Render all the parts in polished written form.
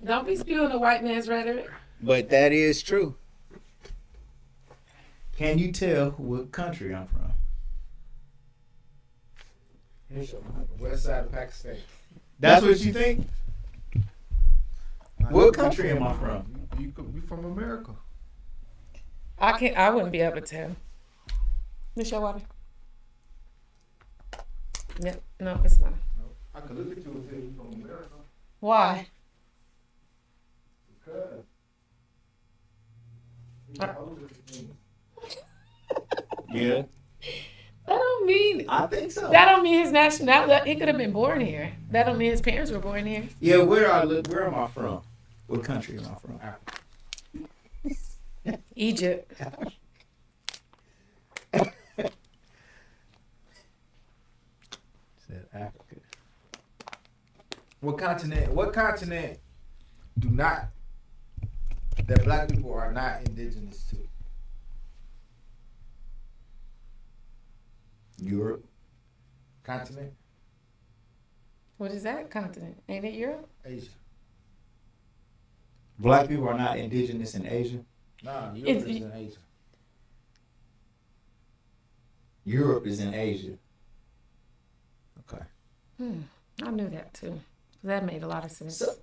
Don't be spewing the white man's rhetoric. But that is true. Can you tell what country I'm from? West side of Pakistan. That's what you think? What country am I from? You could be from America. I wouldn't be able to tell. Miss your water. Yep. No, it's not. I could look at you and say you're from America. Why? Because. Yeah. That don't mean. I think so. That don't mean his nationality. He could have been born here. That don't mean his parents were born here. Yeah, where am I from? What country am I from? Egypt. Said Africa. What continent do not, that black people are not indigenous to? Europe. Continent? What is that continent? Ain't it Europe? Asia. Black people are not indigenous in Asia. Nah, Europe is in Asia. Europe is in Asia. Okay. I knew that too. That made a lot of sense. So,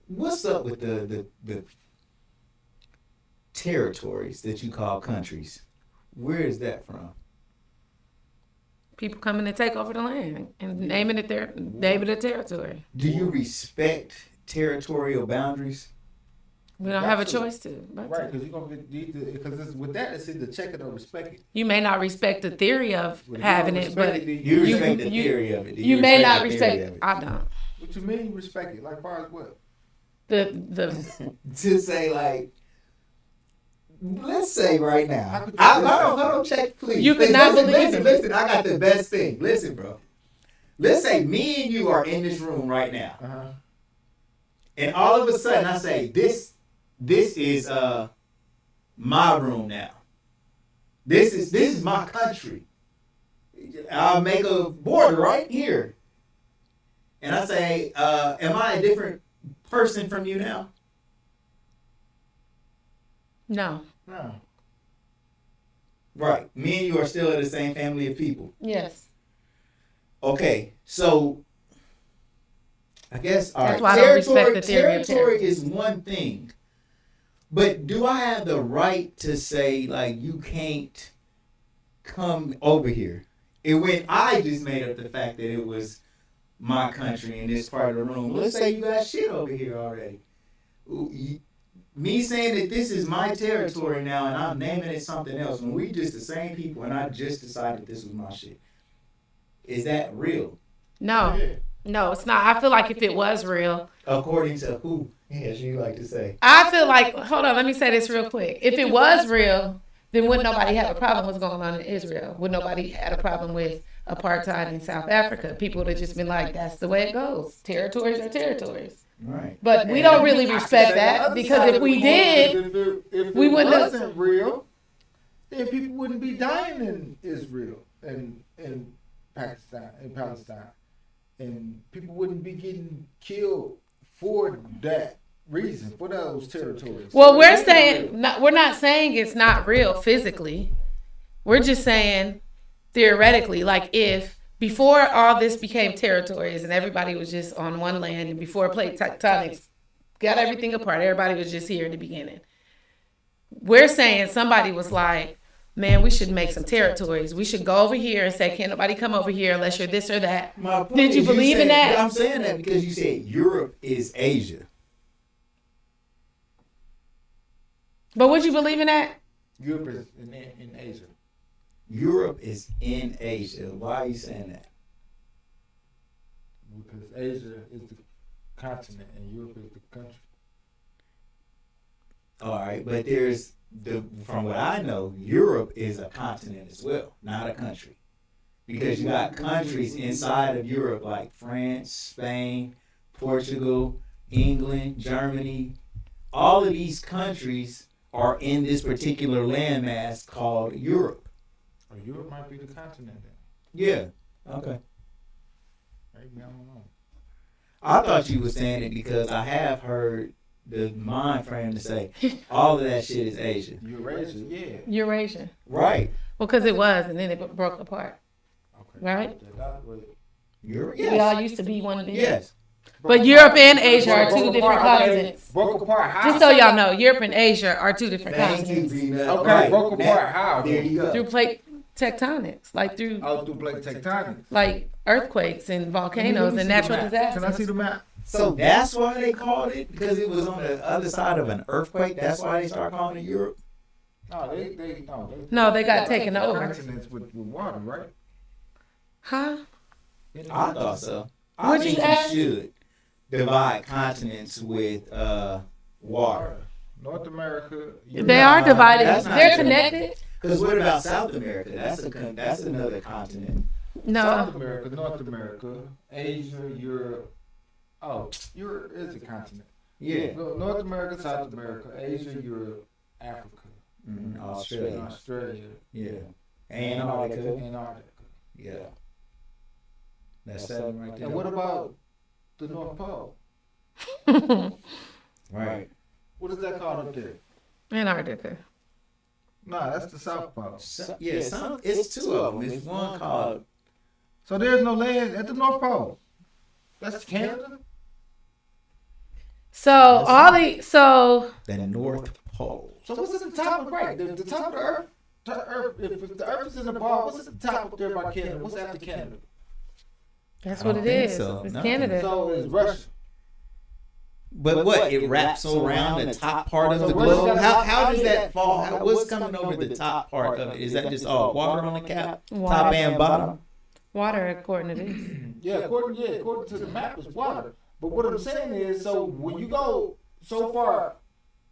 what's up with the territories that you call countries? Where is that from? People coming to take over the land and naming it a territory. Do you respect territorial boundaries? We don't have a choice to. Right, because you're gonna get because with that it's either check it or respect it. You may not respect the theory of having it, but you respect the theory of it. You may not respect it. I don't. What you mean respect it? Like far as what? The to say like, let's say right now. I don't check, please. You could not believe it. Listen, I got the best thing. Listen, bro. Let's say me and you are in this room right now, and all of a sudden I say this is my room now. This is my country. I'll make a border right here, and I say, am I a different person from you now? No. Right. Me and you are still in the same family of people. Yes. Okay, so I guess that's why I don't respect the theory of territory is one thing. But do I have the right to say, like, you can't come over here? And when I just made up the fact that it was my country in this part of the room, let's say you got shit over here already. Me saying that this is my territory now and I'm naming it something else when we just the same people and I just decided this was my shit. Is that real? No. Yeah. No, it's not. I feel like if it was real. According to who? Yes, you like to say. I feel like, hold on, let me say this real quick. If it was real, then wouldn't nobody have a problem with what's going on in Israel? Would nobody have a problem with apartheid in South Africa? People would have just been like, that's the way it goes. Territories are territories. Right. But we don't really respect that because if we did, we wouldn't have. If it wasn't real, then people wouldn't be dying in Israel and in Pakistan and Palestine. And people wouldn't be getting killed for that reason, for those territories. Well, so we're not saying it's not real physically. We're just saying theoretically, like if before all this became territories and everybody was just on one land and before plate tectonics got everything apart, everybody was just here in the beginning. We're saying somebody was like, man, we should make some territories. We should go over here and say, can't nobody come over here unless you're this or that. Did you believe in that? I'm saying that because you said Europe is Asia. But would you believe in that? Europe is in Asia. Europe is in Asia. Why are you saying that? Because Asia is the continent and Europe is the country. All right, but from what I know, Europe is a continent as well, not a country. Because you got countries inside of Europe like France, Spain, Portugal, England, Germany. All of these countries are in this particular landmass called Europe. Or Europe might be the continent then. Yeah. Okay. Maybe, I don't know. I thought you were saying it because I have heard the mind frame to say all of that shit is Asia. Eurasia, yeah. Eurasia. Right. Well, because it was, and then it broke apart. Okay. Right? Europe. We all used to be one of these. Yes. But Europe and Asia are two different continents. Broke apart how? Just so y'all know, Europe and Asia are two different Thank you, continents. B-Nut. Okay, Right. broke apart Now, how? there you go. Through plate tectonics, like through Through plate tectonics. like earthquakes and volcanoes and natural disasters. Can I see the map? So that's why they called it, because it was on the other side of an earthquake. That's why they started calling it Europe. No, they got taken over. Continents with water, right? Huh? I thought so. I Would think you ask? should divide continents with water. North America. They are divided. That's not They're true. connected. Because what about South America? That's another continent. South No. America, North America, Asia, Europe. Oh, Europe is a continent. Yeah. North America, South America, Asia, Europe, Africa, Australia. Australia, Yeah. Antarctica. Antarctica. Yeah. That's 7 right there. And what about the North Pole? Right. What is that called up there? Antarctica. Nah, that's the South Pole. It's two of them. It's one called. So there's no land at the North Pole. That's Canada. So The North Pole. So what's at the top of the top of the Earth? If the Earth is in the ball, what's at the top up there by Canada? What's after Canada? that's I what don't it think is. so. It's No. Canada. So it's Russia. But what? It wraps around the top part of So the where's globe? that- How does that fall? What's coming over the top part of it? Is that just all water on the cap? Water. Top and bottom? Water, according to this. Yeah, according to the map, it's water. But what I'm saying is, so when you go so far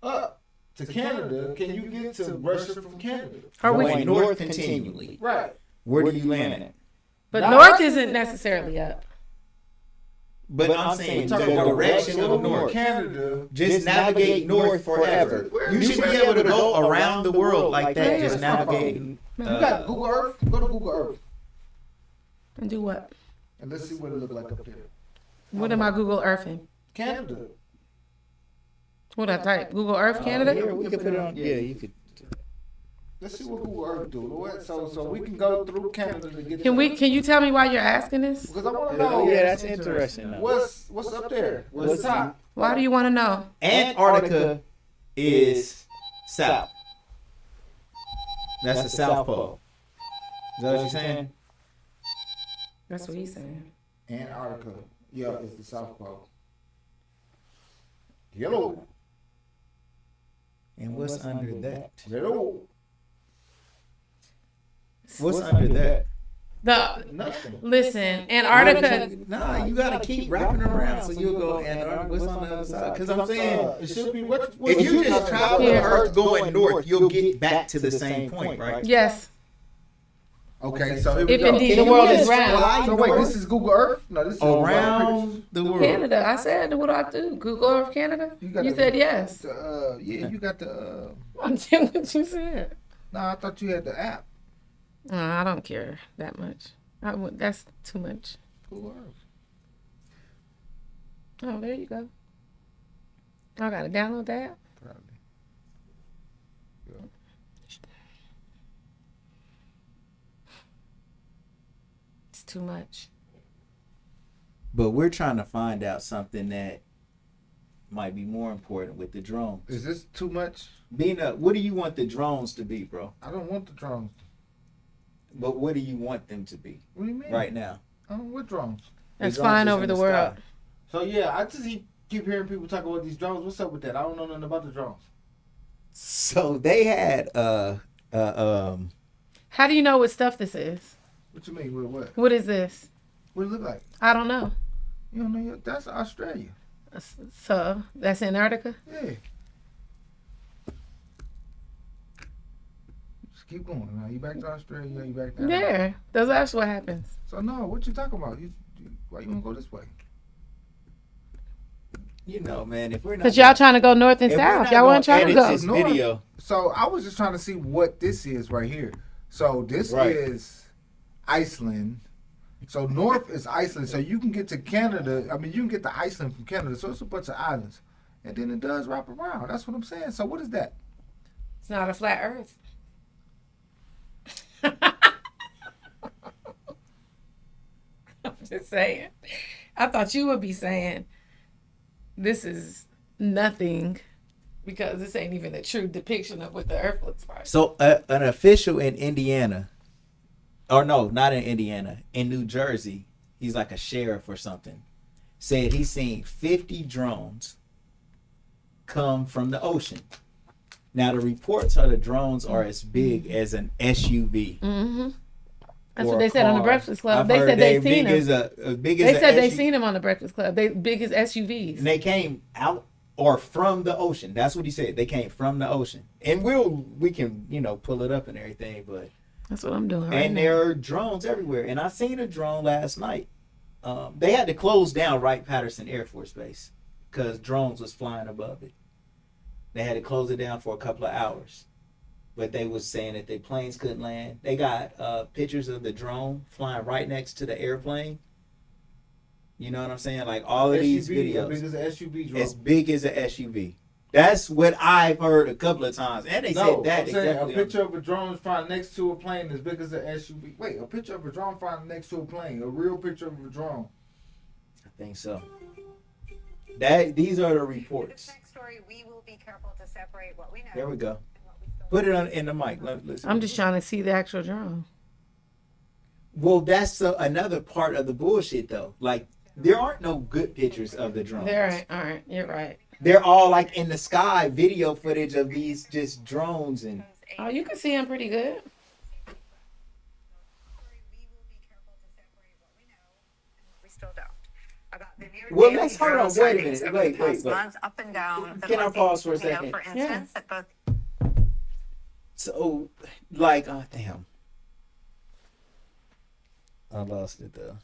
up to Canada, can you get to Russia from Canada? Are we? Going north continually. Right. Where do you land at? But Not- north isn't necessarily up. But I'm saying We're the talking about direction Russia of north. Canada. Just navigate north forever. You should be able to go around the world like that. Just navigating. You got Google Earth. Go to Google Earth And do what? and let's see what it looks like up there. What am I Google Earthing? Canada. What I type? Google Earth Canada? Yeah, we could put it on. Yeah, you could. Let's see what Google Earth do. So we can go through Canada to get. Can you tell me why you're asking this? Because I want to know. Yeah, that's interesting. Though. What's up there? What's the top? Why do you want to know? Antarctica is south. That's the South Pole. Is that what you're saying? That's what he's saying. Antarctica. Yeah, it's the South Pole. Yellow. And what's under that? Yellow. What's under that? Nothing. Listen, Antarctica. Nah, you gotta keep wrapping around so you'll go Antarctica. What's on the other side? Because I'm saying, It should be what if you just travel the Yeah. Earth going north, you'll get back to the same point, right? Yes. Okay, so here we If go. indeed Can the you world just is round. fly So wait, north this is Google Earth? No, this is around the world. Canada. I said, what do I do? Google Earth Canada? You said yes. Yeah, you got the. I'm doing what you said. No, I thought you had the app. I don't care that much. That's too much. Google Earth. Oh, there you go. I gotta download that. Probably. It's too much. But we're trying to find out something that might be more important with the drones. Is this too much? Bina, what do you want the drones to be, bro? I don't want the drones. But what do you want them to be What do you mean? right now? I don't want drones. That's The drones flying is over in the the world. sky. So yeah, I just keep hearing people talk about these drones. What's up with that? I don't know nothing about the drones. So they had How do you know what stuff this is? What you mean? With what? What is this? What it look like? I don't know. You don't know yet? That's Australia. So that's Antarctica? Yeah. Just keep going. Now you back to Australia. You back down. There. That's what happens. So no, what you talking about? Why you wanna go this way? you know, man, if we're not Because y'all trying to go north and if we're south. not Y'all wasn't gonna trying to edit go. this North. video. So I was just trying to see what this is right here. So this Right. is Iceland. So north is Iceland. So you can get to Canada. I mean, you can get to Iceland from Canada. So it's a bunch of islands. And then it does wrap around. That's what I'm saying. So what is that? It's not a flat earth. I'm just saying. I thought you would be saying this is nothing because this ain't even a true depiction of what the earth looks like. So an official in Indiana, or no, not in Indiana, in New Jersey, he's like a sheriff or something, said he's seen 50 drones come from the ocean. Now the reports are the drones are as big as an SUV. Mm-hmm. That's or what a they said on the car. Breakfast Club. I've They heard said they seen big them. as big as They a said they SUV. seen them on the Breakfast Club. They big as SUVs. And they came out or from the ocean. That's what he said. They came from the ocean. And we can, pull it up and everything, but That's what I'm doing right and now. there are drones everywhere. And I seen a drone last night. They had to close down Wright-Patterson Air Force Base because drones was flying above it. They had to close it down for a couple of hours. But they was saying that their planes couldn't land. They got pictures of the drone flying right next to the airplane. You know what I'm saying? Like all of these videos. As big as an SUV drone. As big as an SUV. That's what I've heard a couple of times. And they said that I'm saying exactly. a picture of a drone flying next to a plane as big as an SUV. Wait, a picture of a drone flying next to a plane. A real picture of a drone. I think so. These are the reports. This next story, we will be careful to separate what we know. There we go. and what we still Put it on in the mic. Listen. I'm just trying to see the actual drone. Well, that's another part of the bullshit, though. Like, there aren't no good pictures of the drones. There aren't. You're right. They're all like in the sky, video footage of these just drones and. Oh, you can see them pretty good. We will be careful to separate what we know and what we still don't. About the near Well, daily let's hold drone on. Wait a sightings minute. over Wait, the past wait. months, up and down. the Can I Northeast. pause for a You know, second? For instance, at both So, like, oh damn, I lost it though.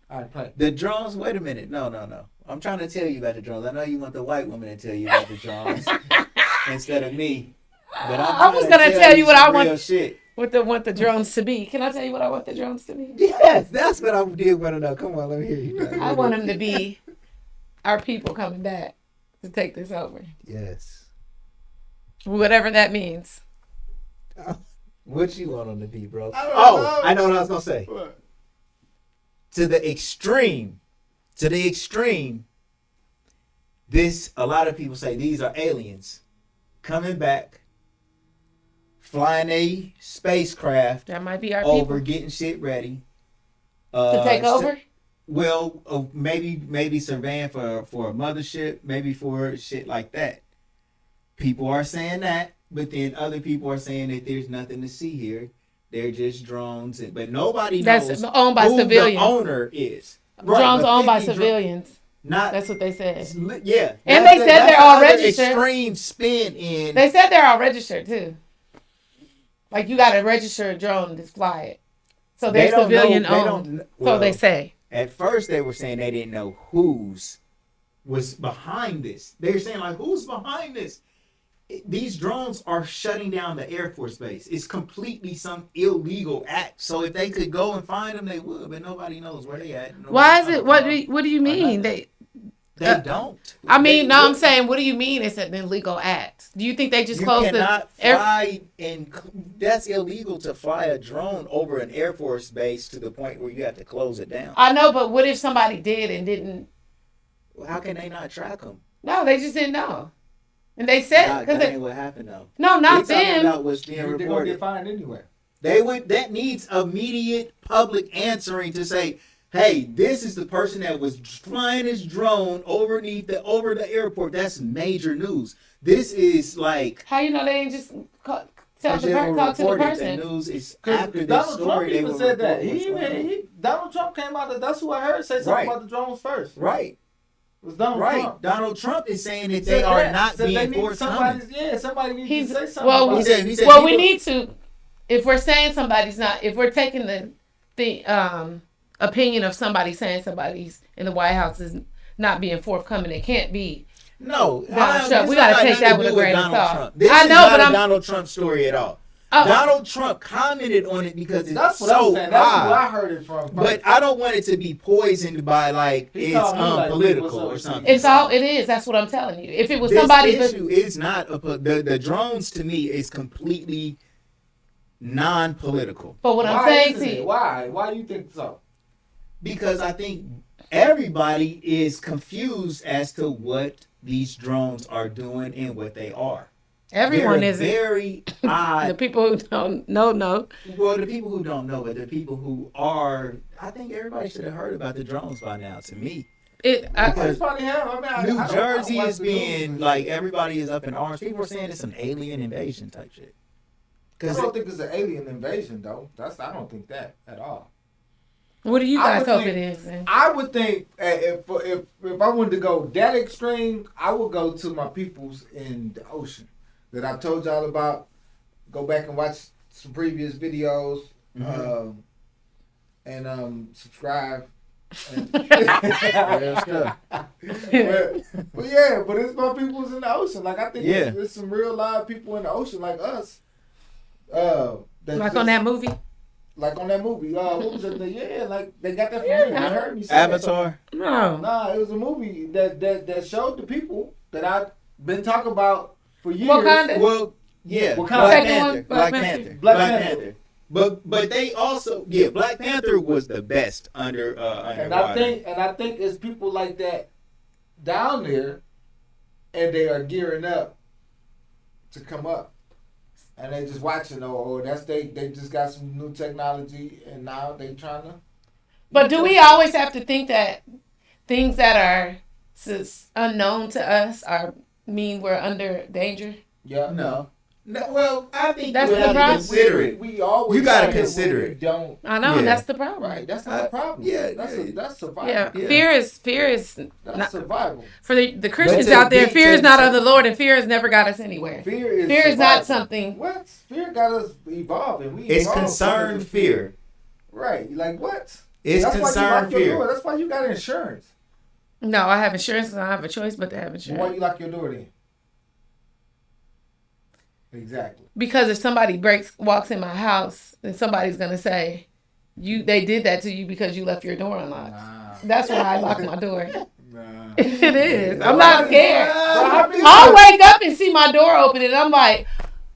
All right, play. The drones. Wait a minute. No. I'm trying to tell you about the drones. I know you want the white woman to tell you about the drones instead of me. But I was gonna tell you what I want. Shit. What I want the drones to be. Can I tell you what I want the drones to be? Yes, that's what I did want to know. Come on, let me hear you. I want them to be our people coming back to take this over. Yes. Whatever that means. What you want them to be, bro? I don't know. I know what I was gonna say. What? To the extreme. A lot of people say these are aliens coming back, flying a spacecraft That might be our over, people. getting shit ready. To take over? Well, maybe surveying for a mothership, maybe for shit like that. People are saying that, but then other people are saying that there's nothing to see here. They're just drones, but nobody knows That's owned by who civilians. the owner is. Drones but owned by 50 civilians. Not That's what they said. yeah. And they said they're all another registered. Extreme spin in. They said they're all registered too. Like you got to register a drone to fly it. So they're don't know- civilian they owned. don't- So well, they say. At first, they were saying they didn't know who's was behind this. They were saying like, who's behind this? These drones are shutting down the Air Force Base. It's completely some illegal act. So if they could go and find them, they would. But nobody knows where they at. Why is it? What do you mean? They don't. I mean, They- no, I'm saying, what do you mean it's an illegal act? Do you think they just You closed cannot the air? fly, and that's illegal to fly a drone over an Air Force base to the point where you have to close it down. I know, but what if somebody did and didn't? How can they not track them? No, they just didn't know. And they said, That ain't what happened though. no, not We're talking them. about what's being They're gonna reported. get fined anyway. That needs immediate public answering to say, hey, this is the person that was flying his drone over the airport. That's major news. This is like How you know they ain't just talk to they were the reported. person? The news is Because after the Donald Trump story. They even were said that. reporting Donald Trump came out. That's who I heard say something Right. about the drones first. right, It was Donald right. Trump. Donald Trump is saying that Said they are that. not Said they being need forthcoming. somebody needs He's to say something. well. about He it. said- he said Well, people- we need to. If we're saying somebody's not, if we're taking the opinion of somebody saying somebody's in the White House is not being forthcoming, it can't be. No, Donald Trump. this We gotta got take nothing that to with do a grain of Donald salt. Trump. This I is know, not but a I'm. Donald Trump story at all. Donald Trump commented on it because That's it's what I'm so saying. That's where I odd. heard it from. But I don't want it to be poisoned by like He it's called me like, political what's or up? something. It's all it is. That's what I'm telling you. If it was This somebody, issue is not the drones to me is completely non-political. but what I'm Why saying isn't to it? you, Why? Why do you think so? Because I think everybody is confused as to what these drones are doing and what they are. everyone They're isn't. very The odd. people who don't know. Well, the people who don't know, but the people who are, I think everybody should have heard about the drones by now. To me, Because probably have. I mean, New Jersey is being like everybody is up in arms. People are saying it's an alien invasion type shit. I don't think it's an alien invasion though. I don't think that at all. What do you I guys would hope think- it is? Then? I would think if I wanted to go that extreme, I would go to my peoples in the ocean that I told y'all about. Go back and watch some previous videos, and subscribe. Real stuff. but yeah, but it's my peoples in the ocean. Like I think Yeah. there's some real live people in the ocean like us. Like on that movie? Like on that movie. What was it? Yeah, like they got that from Yeah. me. I heard me say that. Avatar. No. Nah, it was a movie that showed the people that I've been talking about for years. Wakanda? Well, yeah, What Black kind? Second Panther. one? Black Black Panther. Panther. Black Black Panther. Panther. But they also Black Panther was the best under And underwater. I think it's people like that down there, and they are gearing up to come up, and they just watching, or they just got some new technology, and now they trying to. But do we always have to think that things that are unknown to us mean we're under danger? Yeah. No. Well, I think That's you the have to problem. consider it. We always You gotta say consider we it. Don't. I know, Yeah. and that's the problem. Right. That's not a problem. yeah, That's survival. Yeah. Yeah. Fear is That's not, survival. for the Christians But to out there. be- Fear is to- not to- of the Lord, and fear has never got us anywhere. Fear is not survival. something. What? Fear got us evolving. We It's evolved concerned from- fear. Right. Like what? It's That's why you concerned lock your fear. door. That's why you got insurance. No, I have insurance, and I have a choice but to have Why insurance. you lock your door then? Exactly. Because if somebody walks in my house, then somebody's gonna say, they did that to you because you left your door unlocked. Nah. That's why I lock my door. Nah. It is. I'm not scared. How many I'll times- wake up and see my door open, and I'm like,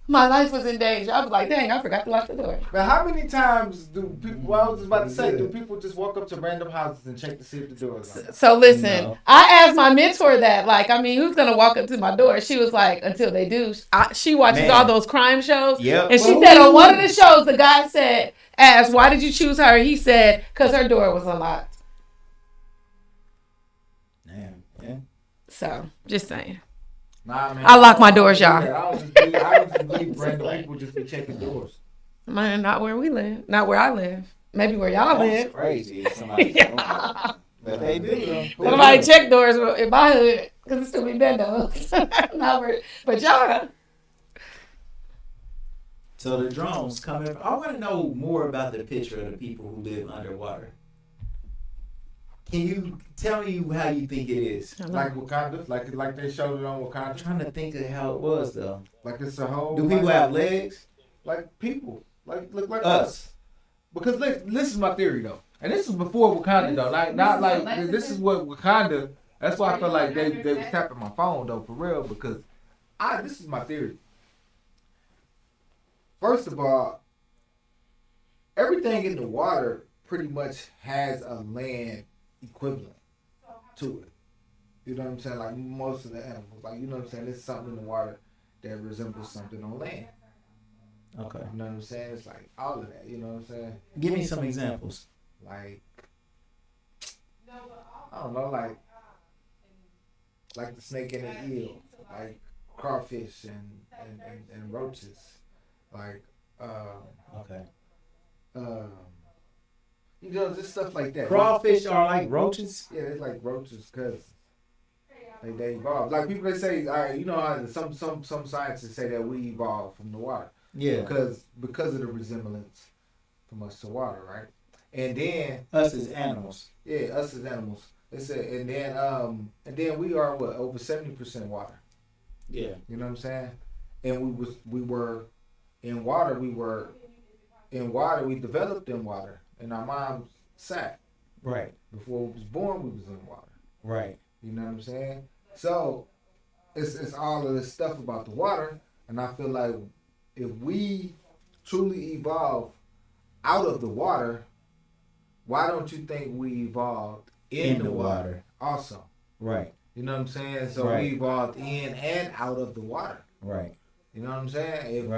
my life was in danger. I was like, dang, I forgot to lock the door. But how many times do people? Well, I was just about to say, do people just walk up to random houses and check to see if the door is locked? So listen, No. I asked my mentor that, like, I mean, who's gonna walk up to my door? She was like, until they do. She watches Man. all those crime shows, Yep. and she Well, said who- on one of the shows, the guy asked, why did you choose her? He said, because her door was unlocked. Damn. Yeah. So just saying. Nah, man. I lock my doors, y'all. I don't just believe random people just be checking doors. Man, not where we live, not where I live. Maybe where y'all That's live. crazy. If somebody, Yeah. but they do. Somebody check doors in my hood because it still be bendos. But y'all. So the drones coming. I want to know more about the picture of the people who live underwater. Can you tell me how you think it is? Like Wakanda, like they showed it on I'm Wakanda. trying to think of how it was though. Like it's a whole. Do people have legs? Like people, look like Us. us. Because this is my theory though, and this is before Wakanda though. Not like this is what Wakanda. That's why I feel like they was tapping my phone though for real because this is my theory. First of all, everything in the water pretty much has a land equivalent to it. You know what I'm saying? Like most of the animals, like you know what I'm saying. There's something in the water that resembles something on land. Okay. You know what I'm saying? It's like all of that. You know what I'm saying? Give me some examples. Like I don't know, like the snake and the eel, like crawfish and roaches, like Okay. you know, just stuff like that. Crawfish are like roaches. Yeah, it's like roaches because they evolve. Like people they say, all right, you know how some scientists say that we evolved from the water. Yeah. Because of the resemblance from us to water, right? And then Us as animals. yeah, us as animals. They said, and then we are over 70% water. Yeah. You know what I'm saying? And we were in water, we developed in water. In our mom's sack. Right. Before we was born, we was in water. Right. You know what I'm saying? So it's all of this stuff about the water, and I feel like if we truly evolve out of the water, why don't you think we evolved in the water also? Right. You know what I'm saying? So we evolved in and out of the water. Right. You know what I'm saying?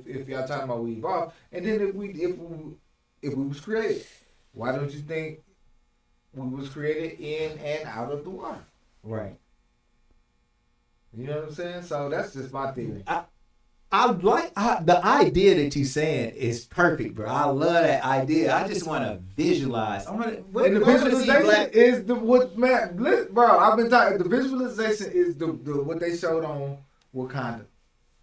If y'all talking about we evolved, and then if we was created, why don't you think we was created in and out of the water? Right. You know what I'm saying? So that's just my theory. I like the idea that you're saying is perfect, bro. I love that idea. I just want to visualize. I want to. And the visualization is the what man, bro. I've been talking. The visualization is the what they showed on Wakanda.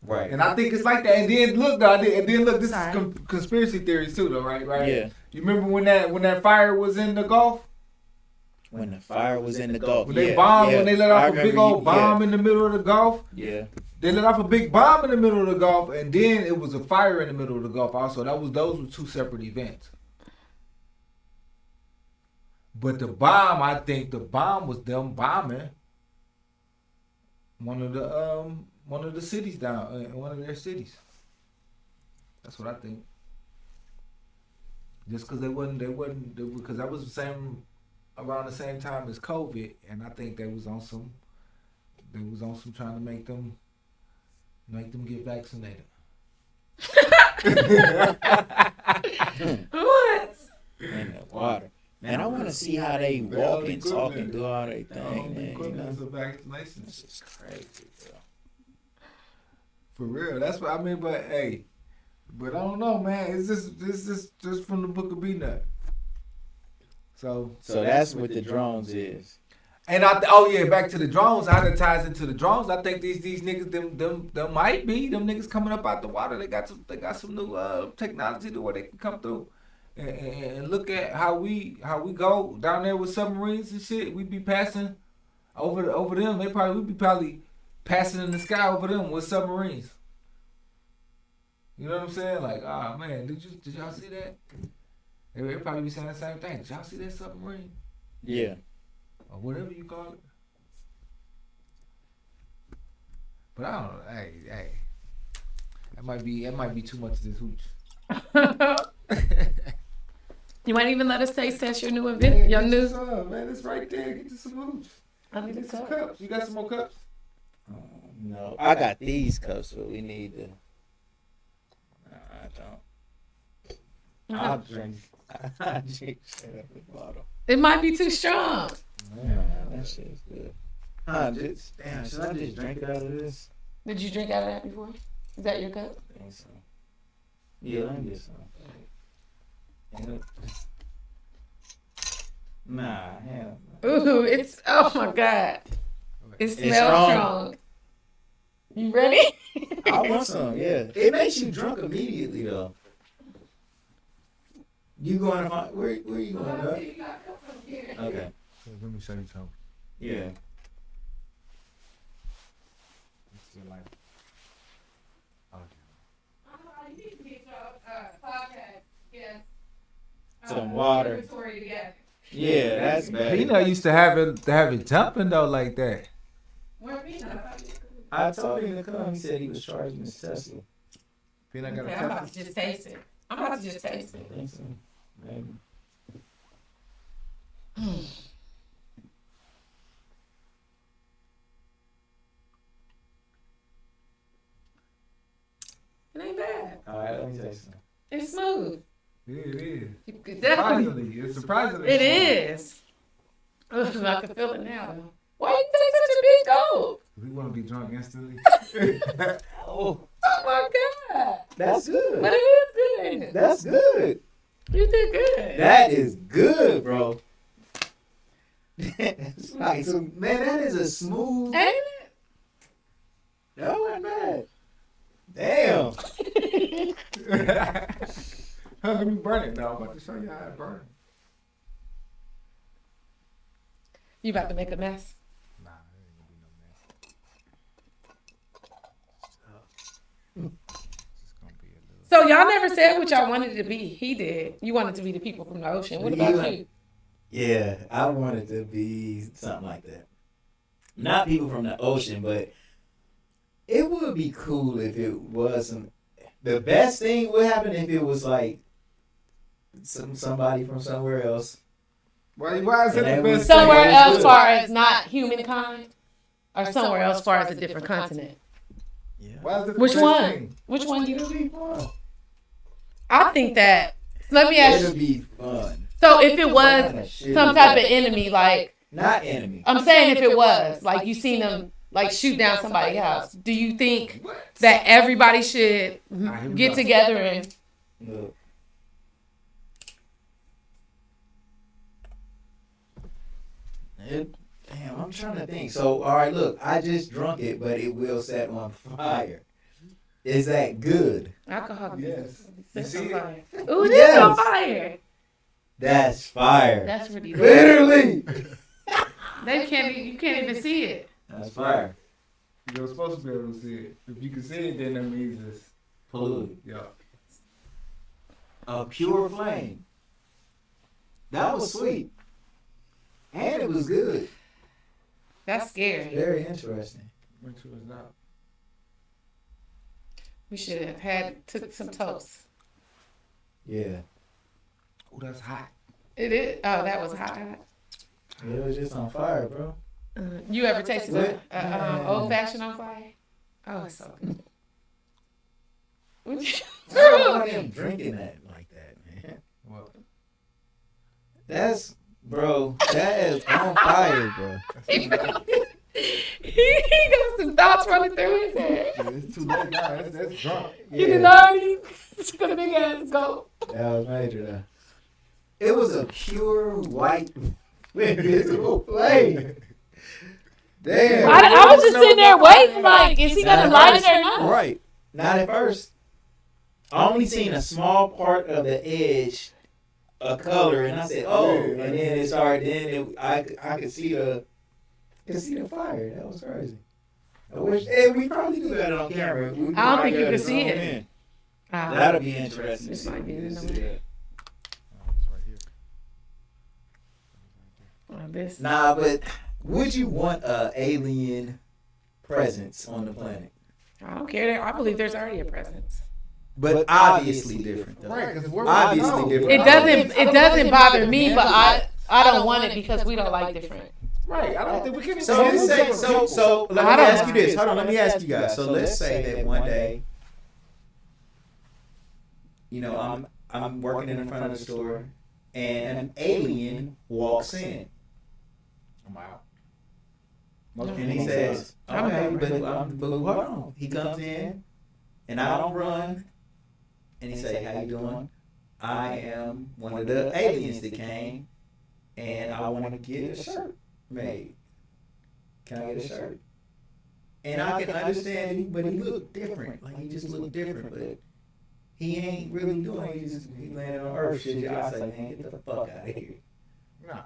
Right. And I think it's like that. And then look, though. This is conspiracy theories too, though. Right. Yeah. You remember when that fire was in the Gulf? When the fire was in the Gulf. When they bombed, when they let off a big old bomb in the middle of the Gulf. Yeah. They let off a big bomb in the middle of the Gulf, and then it was a fire in the middle of the Gulf. Also, those were two separate events. But the bomb, I think the bomb was them bombing one of the cities down in one of their cities. That's what I think. Just because because that was around the same time as COVID, and I think they was on some trying to make them get vaccinated. What? In the water. Man, I want to see how they walk and talk and do all their thing, man. You know? Of vaccination. This is crazy, bro. For real. That's what I mean, but hey. But I don't know, man. It's just from the book of B-Nut. So that's what the drones is. And back to the drones. How that ties into the drones. I think these niggas, them might be them niggas coming up out the water. They got some new technology to where they can come through and look at how we go down there with submarines and shit. We be passing over them. We be probably passing in the sky over them with submarines. You know what I'm saying? Like, oh man, did y'all see that? They probably be saying the same thing. Did y'all see that submarine? Yeah. Or whatever you call it. But I don't know. Hey. That might be too much of this hooch. You might even let us taste test your new event, your new. Man, it's right there. Get you some hooch. I need Get some cup. cups. You got some more cups? No, I got these cups, but we need to. No, I don't. I'll drink straight out the bottle. It might be too strong. Man, that shit's good. Damn, should I just drink out of this? Did you drink out of that before? Is that your cup? I think so. Yeah, let me get some. Nah, hell no. Ooh, it's, oh my God. It smells strong. strong. You ready? I want some, yeah. It makes you drunk immediately, though. You going to find, where you going, dog? Okay. Let me show you something. Yeah. This is your life. Some water. Yeah, that's bad. Peanut used to have it jumping though like that. I told him to come. He said he was charging his Tesla. Peanut got Okay, a I'm about to just taste it. I think so. Maybe. It ain't bad. All right, let me taste some. It's smooth. Yeah, it is. You could definitely. Surprisingly, it's surprisingly. It is. Ugh, I can feel it now. Though. Why you take such a big gulp? We want to be drunk instantly. Oh, Oh my God. that's good. But it is good, ain't it? That's good. You did good. That is good, bro. That's like some, man, that is a smooth. Ain't it? That wasn't bad. Damn. Let me burn it now. I'm about to show you how it burns. You about to make a mess? Nah, it ain't gonna be no mess. It's just gonna be a So y'all never said what y'all wanted it to be. He did. You wanted to be the people from the ocean. What about you? Yeah, I wanted to be something like that. Not people from the ocean, but it would be cool if it wasn't. The best thing would happen if it was like somebody from somewhere else. Why is it the best? Somewhere thing? else, far as not humankind, or somewhere else, far as a different continent. Yeah. Why is it the Which best one? thing? Which one do It'll you? be fun. I think that. Let me ask It'll you. be fun. So if it was some type of enemy, like Not enemy. I'm saying, if it was like you seen them like shoot down somebody's house, do you think that everybody should get together and? Look. Damn, I'm trying to think. So, all right, look, I just drunk it, but it will set on fire. Is that good? Alcohol. Yes. You Set see on it? fire. Ooh, it is Yes. on fire. That's fire. That's really good. Literally. They can't. You can't even see it. That's fire. You're supposed to be able to see it. If you can see it, then that means it's Polluted. yeah. A pure flame. That was sweet. And it was good. That's scary. Very interesting. Make sure it's not. We should have took some toast. Yeah. Oh, that's hot. It is. Oh, that was hot. It was just on fire, bro. You ever tasted What? a old fashioned on fire? Oh, it's so good. Would you- I don't want him drinking that like that, man. What? That's, bro, that is on fire, bro. he got some thoughts running through his head. It's too late now. That's drunk. You didn't already took a big ass go. That was major, though. It was a pure white, invisible flame. Damn. I was just sitting there waiting, like, is he gonna light it or not? Right. Not at first. I only seen a small part of the edge, a color, and I said, "Oh!" And then it started. I could see the fire. That was crazy. I wish we probably do that on camera. I don't think you can see it. That'll be interesting. This might be in the See way. that. This. Nah, but would you want a alien presence on the planet? I don't care. I believe there's already a presence. But obviously different, though. Right, because Obviously different. It doesn't bother me, but I don't want it because we don't like different. Right, I don't think we can. So let's say, so let I me don't ask you know. this. Hold on, let me ask you guys. So let's say that one day, you know, I'm working in front of the store, and an alien walks in, I'm out. and he says, "Okay, but hold on." He comes in, and I don't run, and he say, "How you doing? I am one of the aliens that came, and I want to get a shirt made. Can I get a shirt?" And I can understand him, but he looked different. Like, he just looked different, but he ain't really doing it. He landed on Earth. Should you? I say, man, get the fuck out of here. Nah.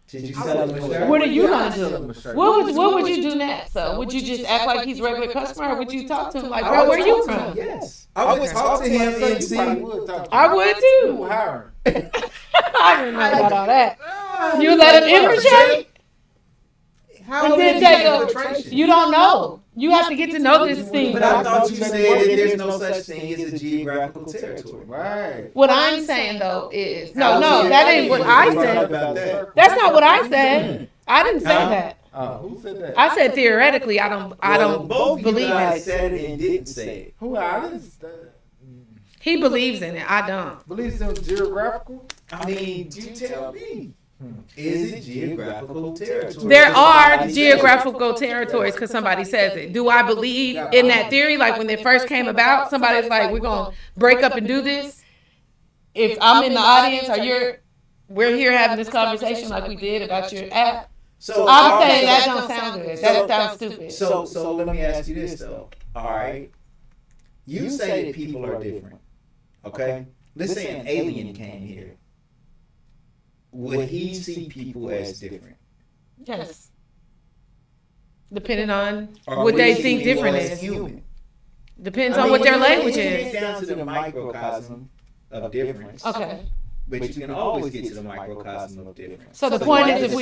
Should you sell him a shirt? What are you Yeah, gonna I'll do? sell him a What would you do next? So would you just act like he's a regular customer, or would you talk to him like, I bro, would where you talk to him, from? yes. I would talk to him and see. I would too. Hire I didn't know about all that. You let him infiltrate? How And then Jacob, you don't know. You have to get to know this thing. But I thought you said that there's no such thing as a geographical territory. Right. What I'm saying though is no, that ain't what I said. About that. That's not what I said. I didn't say that. Who said that? I said theoretically. I don't Both you believe guys it. said it and didn't say it. Who? I didn't. He believes in it. I don't. Believes in geographical. I mean, you tell me. Is it geographical territory? There are Somebody said geographical territories because somebody says it. Do I believe in that theory? Like when it first came about, somebody's like, "We're gonna break up and do this." If I'm in the audience or we're here having this conversation like we did about your app. So I'm saying that don't sound good. That sounds stupid. So let me ask you this though. All right, you say that people are different. Okay, let's say an alien came here. Would he see people as different? Yes. Depending on Or what would they he think see people different as is. human? Depends on what their language It's is. down to the microcosm of difference. Okay. But you can always get to the microcosm of difference. So the point is, if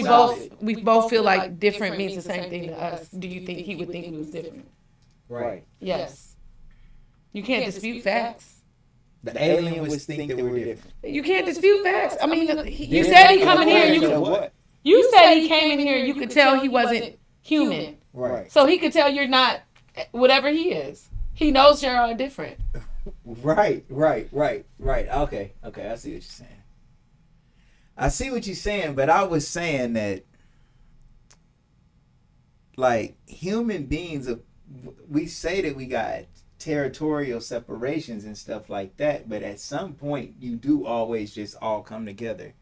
we both feel like different means the same thing to us, do you think he would think we was different? Right. Yes. You can't dispute facts. The alien would think that we're different. You can't dispute facts. I mean, you said he come in here. You said he came in here. You could tell he wasn't human. Right. So he could tell you're not whatever he is. He knows you're all different. Right. Okay. I see what you're saying. I see what you're saying, but I was saying that, like, human beings, we say that we got territorial separations and stuff like that, but at some point, you do always just all come together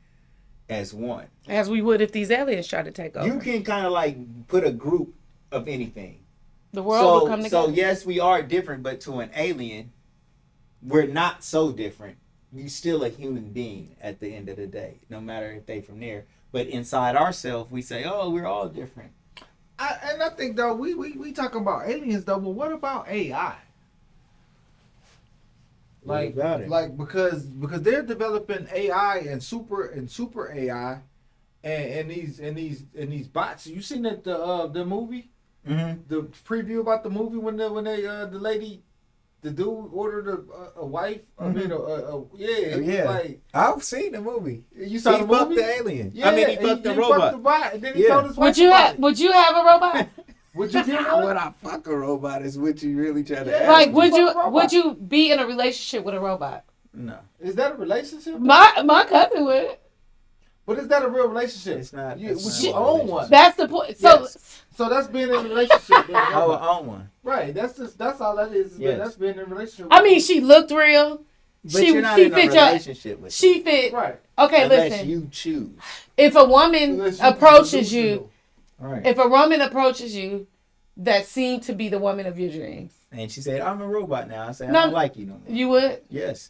as one. As we would if these aliens try to take over. You can kind of like put a group of anything. The world will come together. So yes, we are different, but to an alien, we're not so different. You're still a human being at the end of the day, no matter if they from there. But inside ourselves, we say, "Oh, we're all different." I think though we talk about aliens though, but what about AI? Like because they're developing AI and super AI, and these bots. You seen that the movie, the preview about the movie when the lady, the dude ordered a wife. I mean, like, I've seen the movie. You saw the movie? Fucked the alien. Yeah, I mean, he fucked the robot. Fucked the bot, and then he told his wife Would you have a robot? Would you get one? Would I fuck a robot? Is what you really trying to ask? Like, would you be in a relationship with a robot? No. Is that a relationship? My cousin would. But is that a real relationship? It's not. You own one. That's the point. So, so that's being in a relationship. I would own one. Right. That's all that is. Yes. That's being in a relationship. I mean, she looked real. But you're not in a relationship with her. She fit. Right. Okay, Unless listen. you choose. If a woman approaches you, right. If a woman approaches you that seemed to be the woman of your dreams, and she said, "I'm a robot now," I said, "I No. don't like you no more." You would? Yes.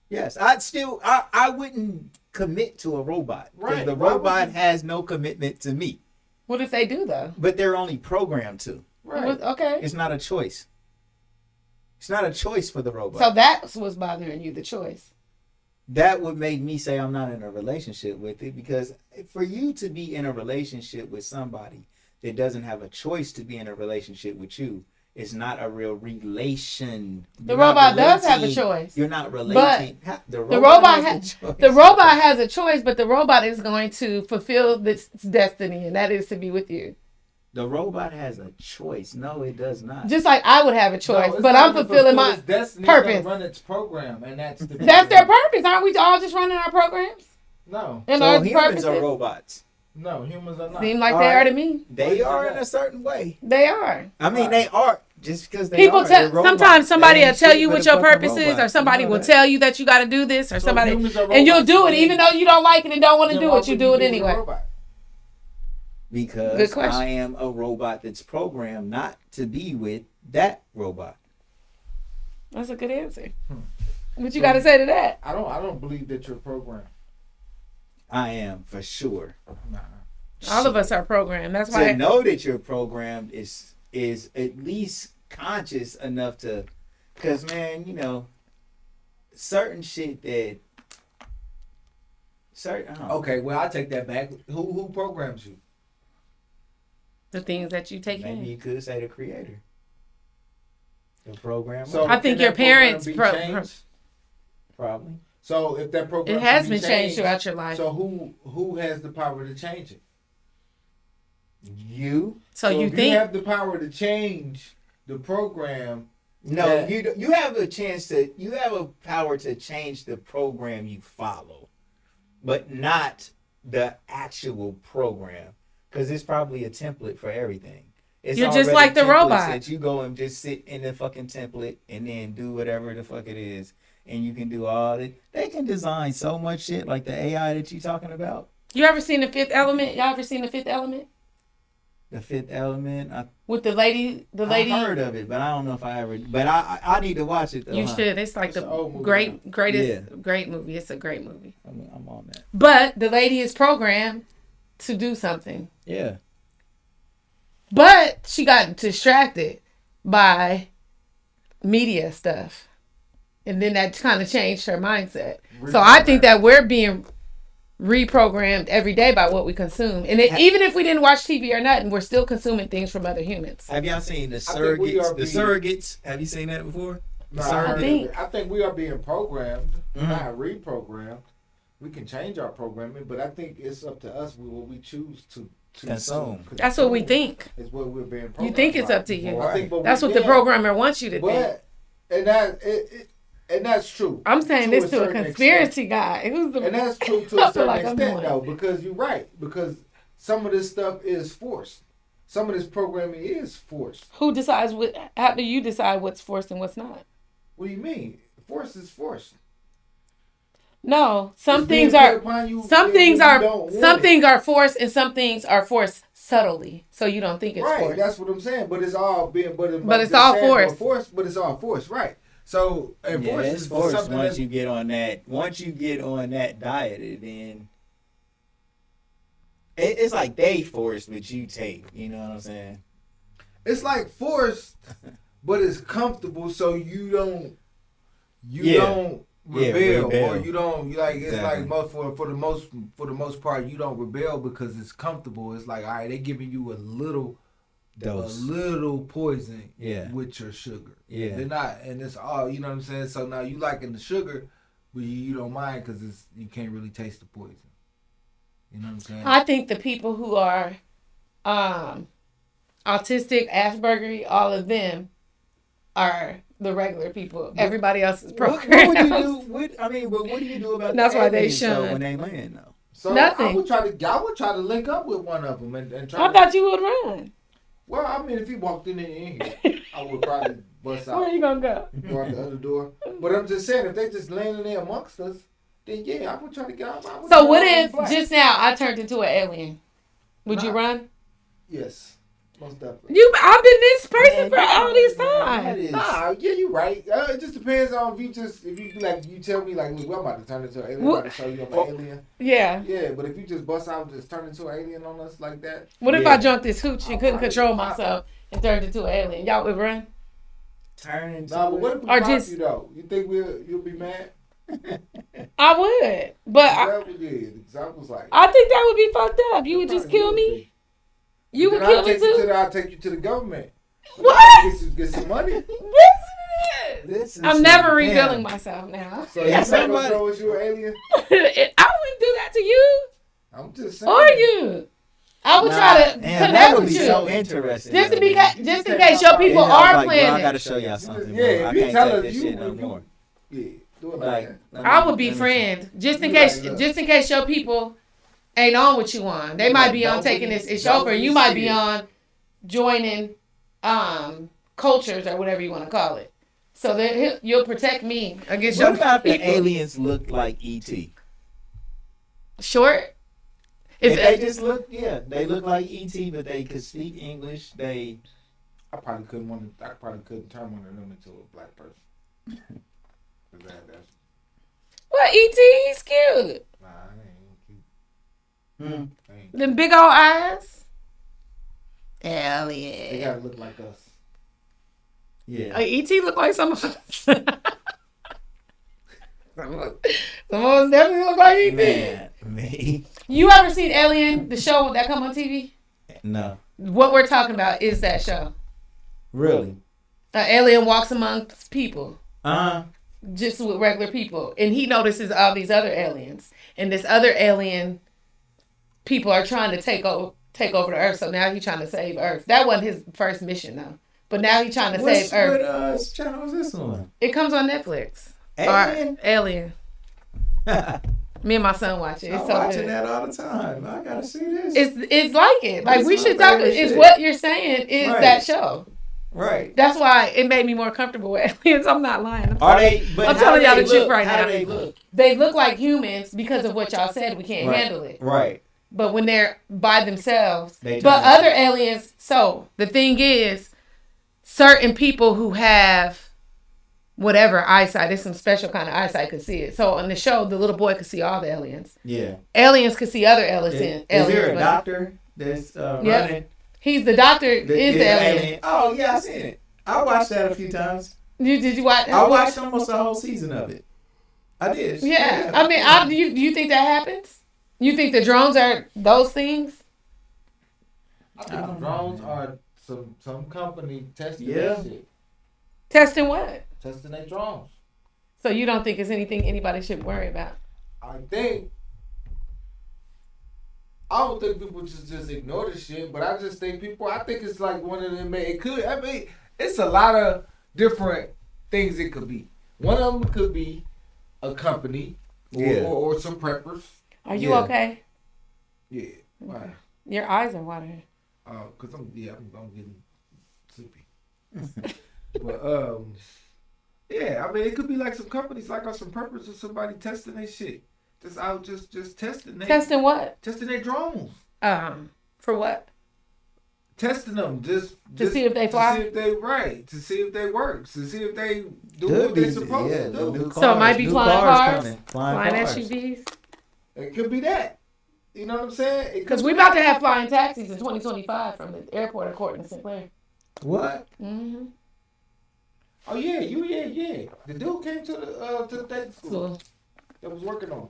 Yes. I wouldn't commit to a robot. Because Right. the robot has no commitment to me. What if they do though? But they're only programmed to. Right. Okay. It's not a choice. It's not a choice for the robot. So that's what's bothering you, the choice. That would make me say I'm not in a relationship with it, because for you to be in a relationship with somebody that doesn't have a choice to be in a relationship with you, it's not a real relation. The robot does have a choice. You're not relating. The robot has a choice. The robot has a choice, but the robot is going to fulfill its destiny, and that is to be with you. The robot has a choice. No, it does not. Just like I would have a choice, No, but I'm fulfilling my destiny purpose. To run its program, and that's That's their purpose. Aren't we all just running our programs? No. And So our humans purposes? are robots. No, humans are not. Seem like All they right. are to me. They are in a certain way. They are. I mean, they are. Just because they People are. They're tell. robots. Sometimes somebody They will ain't tell shit you but what a your fucking purpose is, robot. or somebody You know will that. tell you that you got to do this, or So somebody, humans are and you'll robots. do it even though you don't like it and don't want to Then do why it. You would do it be with a anyway. robot? Because Good question. I am a robot that's programmed not to be with that robot. That's a good answer. What you got to say to that? I don't believe that you're programmed. I am for sure. Nah. All of us are programmed. That's To why. know that you're programmed is at least conscious enough to, because man, you know, certain shit that Okay, well I take that back. Who programs you? The things that you take maybe in. you could say the creator, the programmer. So I think can your that program parents be pro- changed? probably. So if that program It has can be been changed throughout your life. So who has the power to change it? You. So you if think you have the power to change the program? No, that- you have a chance to. You have a power to change the program you follow, but not the actual program, because it's probably a template for everything. It's You're just already like the templates robot. that you go and just sit in the fucking template and then do whatever the fuck it is, and you can do all it. They can design so much shit, like the AI that you talking about. you ever seen The Fifth Element? Y'all ever seen The Fifth Element The Fifth Element. with the lady? The lady. I heard of it, but I don't know if I ever. But I need to watch it though. You huh? should. It's like It's an old the movie. great movie. It's a great movie. I'm on that. But the lady is programmed to do something. Yeah. But she got distracted by media stuff. And then that kind of changed her mindset. So I think that we're being reprogrammed every day by what we consume. And even if we didn't watch TV or nothing, we're still consuming things from other humans. Have y'all seen the surrogates? The surrogates. Have you seen that before? No, I think we are being programmed, not reprogrammed. We can change our programming, but I think it's up to us what we choose to consume. That's what we think. It's what we're being programmed. You think it's up to you. I think, that's what the programmer wants you to think. And that's true. I'm saying this to a conspiracy guy. And that's true to a certain extent, though, because you're right. Because some of this stuff is forced. Some of this programming is forced. Who decides what? How do you decide what's forced and what's not? What do you mean? Force is forced. No, some things are forced and some things are forced subtly, so you don't think it's right. Forced. That's what I'm saying. But it's all being, but it's all forced. But it's all forced, right? So it's forced once you get on that. Once you get on that diet, then it's like they forced, but you take. You know what I'm saying? It's like forced, but it's comfortable, so you don't rebel, or you don't like. It's exactly. Like for the most part, you don't rebel because it's comfortable. It's like, all right, they giving you a little dose, a little poison, with your sugar. Yeah, they're not, and it's all, you know what I'm saying. So now you liking the sugar, but you don't mind because you can't really taste the poison. You know what I'm saying? I think the people who are autistic, Asperger, all of them are the regular people. Everybody else is programmed. What would you do? What do you do about that's the why they should when they land though? So nothing. I would try to link up with one of them and try. I thought you would run. Well, I mean, if he walked in here, I would probably bust out. Where you gonna go? Go out the other door. But I'm just saying, if they just landing there amongst us, then yeah, I would try to get out. So what if just now I turned into an alien? Would you run? Yes. Most definitely. I've been this person for all this time. Nah, yeah, you're right. It just depends on if you tell me like, look, I'm about to turn into an alien, I'm about to show you I'm an alien. Yeah. Yeah, but if you just bust out and just turn into an alien on us like that. What if I jumped this hooch and couldn't control myself and turned into an alien? Y'all would run? Turn into but what if we pop you though? You think you'll be mad? I would, but I think that would be fucked up. You would just kill me. You would kill me too? I'll take you to the government. What? Get some money. I'm never revealing myself now. So you're going to throw us you an alien? I wouldn't do that to you. I'm just saying. Or you. I would try to connect that would with be you. So interesting. Just in case your people are planning. I got to show y'all something. Yeah, if you tell us this shit no more. Yeah, do it like that. I would be friend. Just in case your people ain't on what you on. They might be on taking this over. You might be on joining cultures or whatever you want to call it. So then you'll protect me against your people. What about the aliens look like E.T.? Short? If they just look, they look like E.T., but they could speak English. I probably couldn't turn one of them into a black person. Well, E.T., he's cute. Nah, I ain't cute. Them big old eyes. Hell yeah. They gotta look like us. Yeah. E.T. look like some of us. Some of us definitely look like E.T. Man, me. You ever seen Alien, the show that come on TV? No. What we're talking about is that show. Really? An alien walks amongst people. Uh-huh. Just with regular people. And he notices all these other aliens. And this other alien people are trying to take over the Earth. So now he's trying to save Earth. That wasn't his first mission, though. But now he's trying to save Earth. What channel is this on? It comes on Netflix. Alien. Me and my son watch it. It's I'm so watching good. that all the time. I gotta see this. It's like it. Like, we should talk. It's shit. what you're saying is Right. that show. Right. That's why it made me more comfortable with aliens. I'm not lying. Are they? I'm telling y'all the truth right now. How do they look? They look like humans because of what y'all said. We can't handle it. Right. But when they're by themselves, They but don't. other aliens. So the thing is, certain people who have whatever eyesight, it's some special kind of eyesight, could see it. So on the show, the little boy could see all the aliens. Yeah. Aliens could see other aliens. Is there a doctor that's running? He's the doctor. Is the alien? Oh yeah, I seen it. I watched that a few times. Did you watch? I watched almost the whole season of it. I did. Yeah. I mean, do you think that happens? You think the drones are those things? I think the drones are some company testing Yeah. that shit. Testing what? Testing their drones. So you don't think it's anything anybody should worry about? I don't think people just ignore the shit, but I just think I think it's like one of them. It's a lot of different things it could be. One of them could be a company or some preppers. Are you okay? Yeah. Why? Your eyes are watering. Cause I'm getting sleepy. But yeah, I mean it could be like some companies like on some preppers or somebody testing their shit. Just testing. Testing what? Testing their drones. For what? Testing them just To see if they fly? To see if they right. To see if they work. To see if they do what they're supposed to do. So it might be flying cars, flying cars. SUVs. It could be that. You know what I'm saying? Because we about to have flying taxis in 2025 from the airport according to Sinclair. What? Mm-hmm. Oh yeah, yeah. The dude came to the tech school that was working on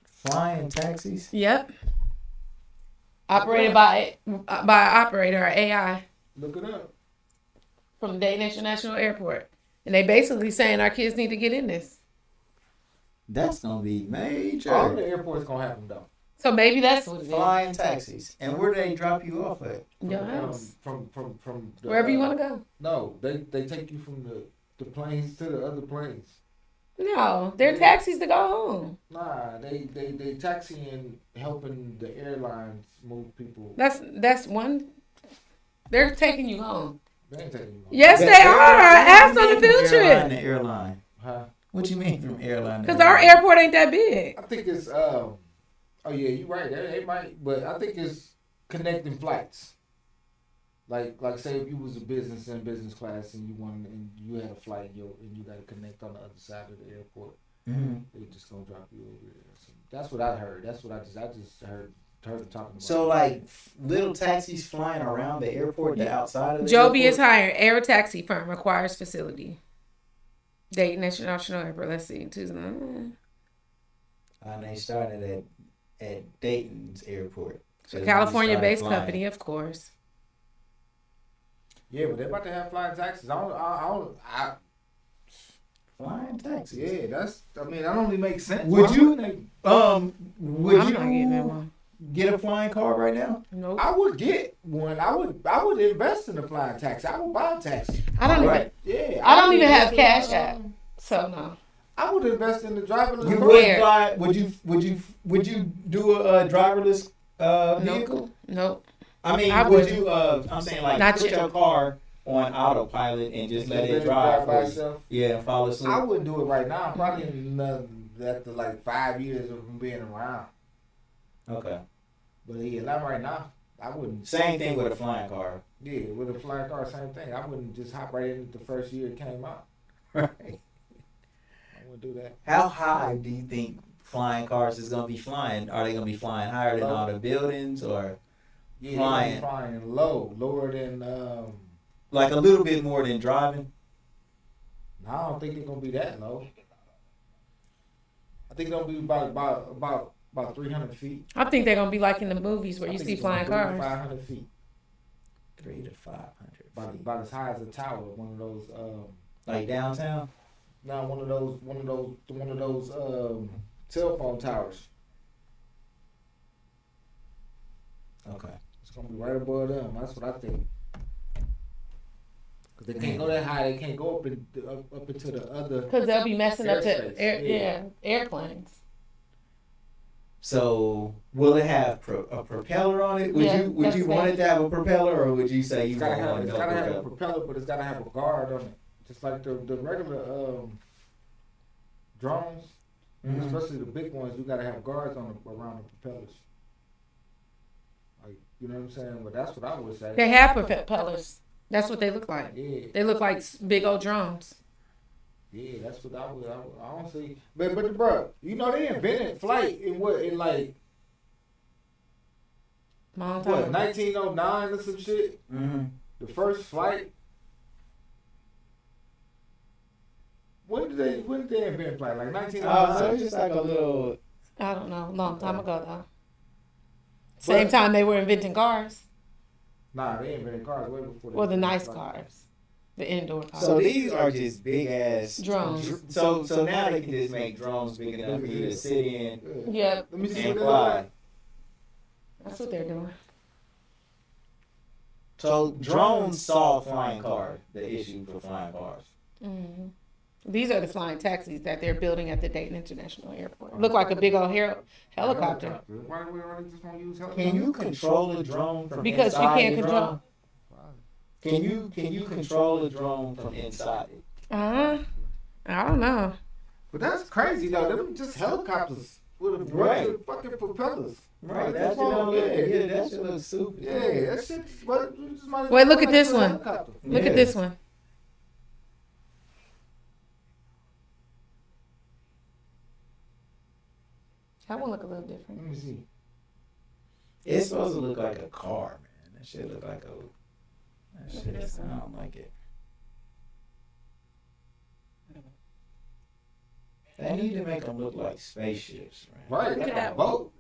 flying taxis. Yep. Operated by an operator or AI. Look it up. From the Dayton International Airport. And they basically saying our kids need to get in this. That's gonna be major. All the airports gonna happen though. So maybe that's what it is. Flying taxis. And where do they drop you off at? Your house. From the, Wherever you want to go. No, they take you from the planes to the other planes. No, they're taxis to go home. Nah, they taxiing, helping the airlines move people. That's one. They're taking you home. They ain't taking you home. Yes, they are. Ask on the field Airline trip. to airline. Huh? What you mean from airline to Because our airport ain't that big. I think it's oh yeah, you're right. They might, but I think it's connecting flights. Like say if you was a business in business class and you had a flight and you got to connect on the other side of the airport, they just gonna drop you over there. So that's what I heard. That's what I just heard them talking about. So like little taxis flying around the airport, the outside of the Joby airport? is hired. Air taxi firm requires facility. Dayton International Airport. Let's see. And they started at Dayton's airport. So California-based company, of course. Yeah, but they're about to have flying taxis. Flying taxis. Yeah, that only makes sense. Would you I'm not getting that one. get a flying car right now? Nope. I would get one. I would invest in a flying taxi. I would buy a taxi. I don't Right. even. Yeah, I don't even have Cash App. So no. I would invest in the driverless You car. would fly? Would you do a driverless vehicle? Nope. I mean, I would wouldn't. you? I'm saying like Not put yet. your car on autopilot and just let it drive by for you. itself. Yeah, and fall asleep. I wouldn't do it right now. Probably after like 5 years of being around. Okay. But yeah, not right now. I wouldn't. Same thing with a flying car. Yeah, with a flying car, same thing. I wouldn't just hop right in it the first year it came out. Right. I wouldn't do that. How high do you think flying cars is gonna be flying? Are they gonna be flying higher than all the buildings, or Yeah, flying? flying lower than. like a little bit more than driving? No, I don't think they're gonna be that low. I think they're gonna be about 300 feet. I think they're gonna be like in the movies where you see flying cars. 500 feet. 300 to 500. About as high as a tower. One of those. Like downtown? Now one of those cell phone towers. Okay. It's gonna be right above them. That's what I think. Cause they can't go that high. They can't go up into the other. Because they'll be messing up Airspace, to airplanes. So will it have a propeller on it? Would Yeah, you that's want it to have a propeller, or would you say you It's gotta don't want have, no it's gotta have a propeller? propeller, but it's gotta have a guard on it, just like the regular drones, Mhm. especially the big ones. You gotta have guards on around the propellers. Like, you know what I'm saying? But that's what I would say. They have propellers. That's what they look like. Yeah, They look like big old drones. yeah, that's what I would. I don't see. But bro, you know they invented flight in like Long time. 1909 or some shit. Mm-hmm. The first flight. When did they invent flight? Like So 1909? it's just like a little. I don't know. Long time ago though. Same time they were inventing cars. Nah, they invented cars way before. Well, the invented nice flight. cars, the indoor cars. So these are just big ass Drones. So now they can just make drones big enough for you to sit in Yeah, Let me see and what they look fly. like. that's what they're doing. So drones solve flying cars, the issue for flying cars. Hmm. These are the flying taxis that they're building at the Dayton International Airport. Look like a big old helicopter. Why do we just want to use helicopter? Can you control a drone from Because you inside can't the control. drone? Can you control a drone from inside it? I don't know. But that's crazy though. Them just helicopters with a bunch Right. of fucking propellers. Right, That's that shit don't all. look. Yeah, that shit looks stupid. Yeah, that shit. But you just might as Wait, well look at fly this to a one. helicopter. Look Yeah. at this one. That one look a little different. Let me see. It's supposed to look like a car, man. That shit look like a. That shit. I don't like it. They need to make them look like spaceships, man. Right, Look like at a that boat.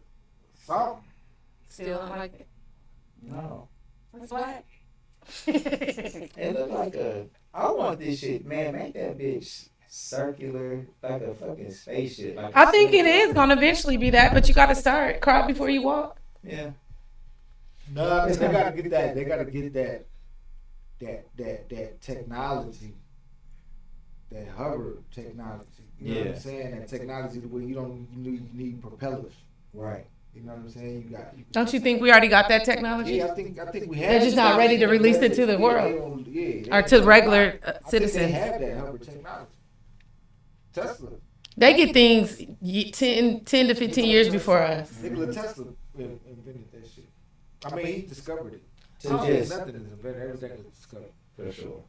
Something. Still don't like it. No, That's why. it look like a. I want this shit, man. Make that bitch circular, like a fucking spaceship. Like I think it is gonna eventually be that, but you gotta start. Crawl before you walk. Yeah. No, they gotta get that. They gotta get that technology, that hover technology. You know what Yeah. I'm saying? That technology where you need propellers. Right. You know what I'm saying? You got. Don't you think we already got that technology? Yeah, I think we have. They're just not ready to release it to the world. Or to regular I think citizens. they have that hover technology. Tesla. They get things 10 to 15 years before us. Nikola Tesla invented that shit. I mean, he discovered it. To I don't think just nothing is invented. Everything is discovered. for sure.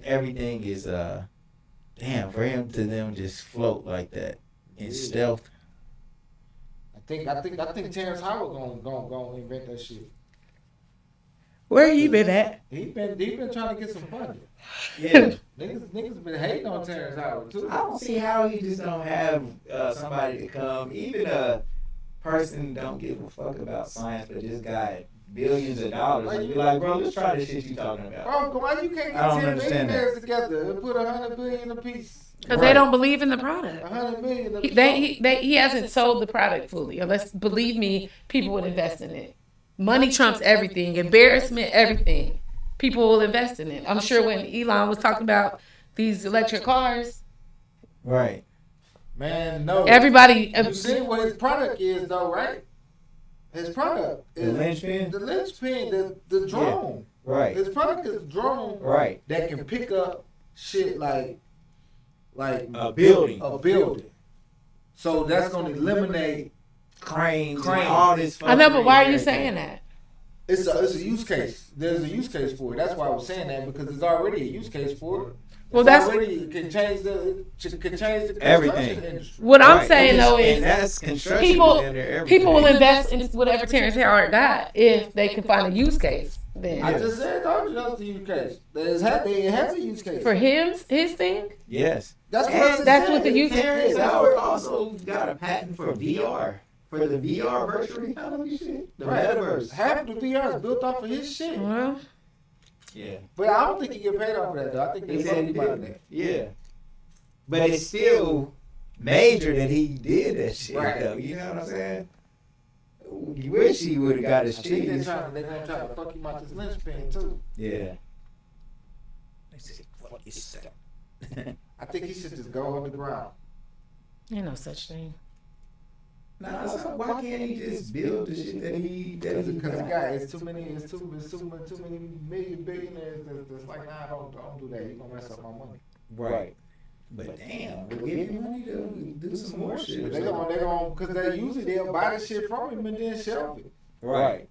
Everything is damn for him to them just float like that in stealth. I think Terrence Howard gonna invent that shit. Where you been at? He been trying to get some funding. Yeah. Niggas been hating on Terrence Howard too. I don't see how he just don't have somebody to come, even a person don't give a fuck about science, but just got billions of dollars and be like, bro, let's try this shit you talking about. Bro, why you can't I don't get 10 understand that. millionaires together and put 100 billion a piece? Because they don't believe in the product. 100 million. He hasn't sold the product fully. Unless, believe me, people would invest in it. Money trumps everything. Embarrassment, everything. People will invest in it. I'm sure when Elon was talking about these electric cars, Right. Man, no. everybody. You see what his product is, though, right? His product The is linchpin? the linchpin, the drone. Right. His product is a drone Right. that can pick up shit like A building. a building. So that's gonna eliminate. Cranes. Cranes. All this. I know, but why are you everything. saying that? It's a use case. There's a use case for it. That's why I was saying that, because there's already a use case for it. Well, It's that's already can change the construction Everything. industry. what I'm Right. saying though And is that's construction. people and everything. people will invest in whatever Terrence Howard got if they can find a use case. Then I just said, told you that's the use case. It has a use case. for him, his thing. Yes. That's what, And I just that's said. what the use Terrence is. Howard also got a patent for VR. For the VR virtual reality shit. The Right. metaverse. Half of the VR is built off of his shit. Well, Yeah. But I don't think he get paid off of that, though. I think He they said fucked he him out of did. that. Yeah. But it's still major that he did that shit, Right. though. You know what I'm saying? You wish he would have got his I think cheese. they're gonna try to fuck him out this linchpin, too. Yeah. They said, fuck your stuff. I think he should just go underground. ain't no such thing. Nah, so why can't he just build the shit that he Because got? it's too many million billionaires that's like, nah, don't do that. You're gonna mess up my money. Right. But damn, we'll give him money to do some more shit. They gonna, because they'll buy the shit from him and then shelve it. Right.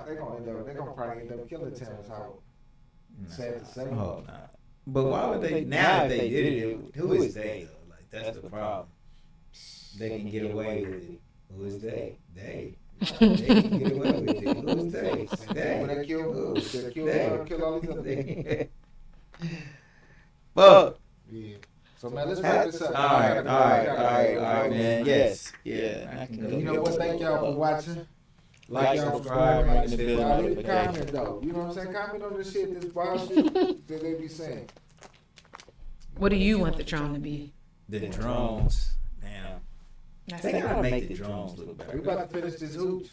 They're gonna probably end up killing Terrence Howard. Sad to say. Oh, nah. But why would they, now if they did it, who is they though? Like, that's the problem. They can get away with it. Who is they? They. They can get away with it. Who is they? When They. they kill Who? all these other people. Fuck. Yeah. So man, let's wrap this up. All right, man. Yes. Yeah. I can go. You know what? Thank y'all for watching. Like, y'all subscribe, ring the bell y'all leave a notification. comment though. You know what I'm saying? Comment on this shit, this wild shit that they be saying. What do you want the drone to be? The drones. Damn. That's They it. gotta make the drones look We better. about to finish this hooch.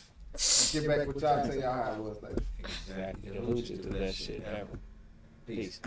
Get back with y'all and tell y'all how it was later. Exactly. The hooch is the best shit ever. Peace.